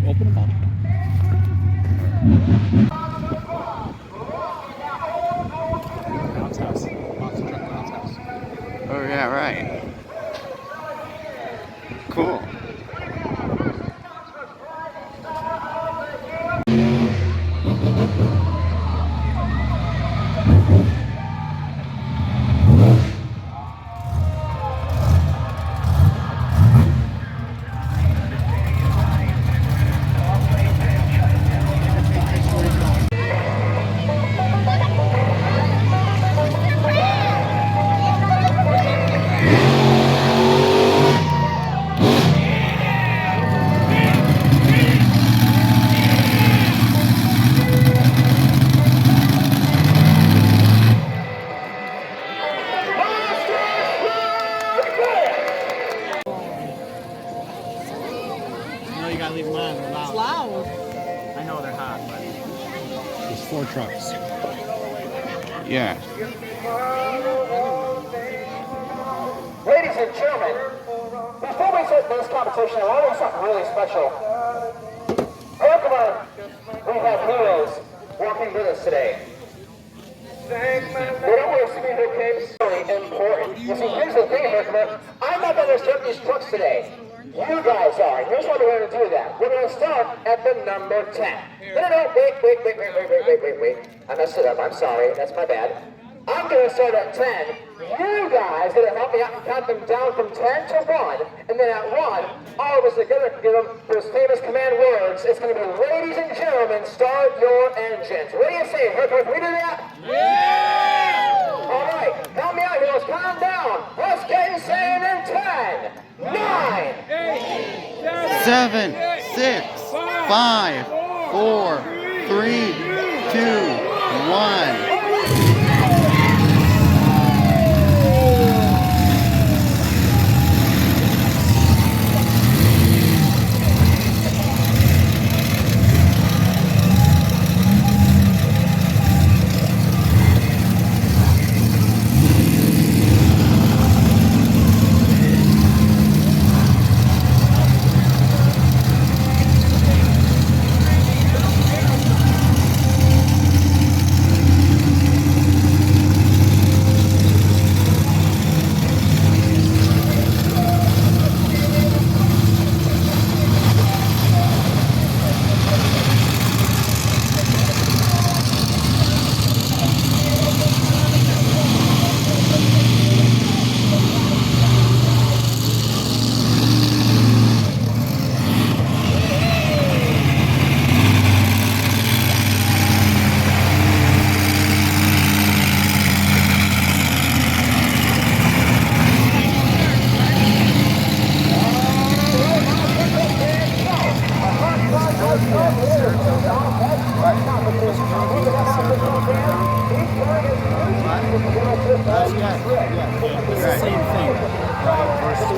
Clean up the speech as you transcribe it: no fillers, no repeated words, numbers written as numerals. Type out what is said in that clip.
Open them up. Bounce house. Monster truck bounce house. Oh yeah, right. Cool. No, you gotta leave them on. They're loud. It's loud. I know they're hot, but there's 4 trucks. Yeah. Ladies and gentlemen, before we start this competition, I want to do something really special. Welcome, we have heroes walking with us today. They don't wear speedo capes. Really important. You see, here's the thing, Herkimer. I'm not going to start these trucks today. You guys are. Here's what we're going to do that. We're going to start at the number 10. No, wait. I messed it up. I'm sorry. That's my bad. I'm going to start at 10. You guys are going to help me out and count them down from 10 to 1. And then at 1, all of us are going to give them those famous command words. It's going to be, ladies and gentlemen, start your engines. What do you say, Herkimer? Can we do that? Yeah! All right. Help me out here. Let's count them down. Let's get insane in 10. 9, 7, 6, 5, 4, 3, 2, 1. Yeah. It's the same thing, right? Versus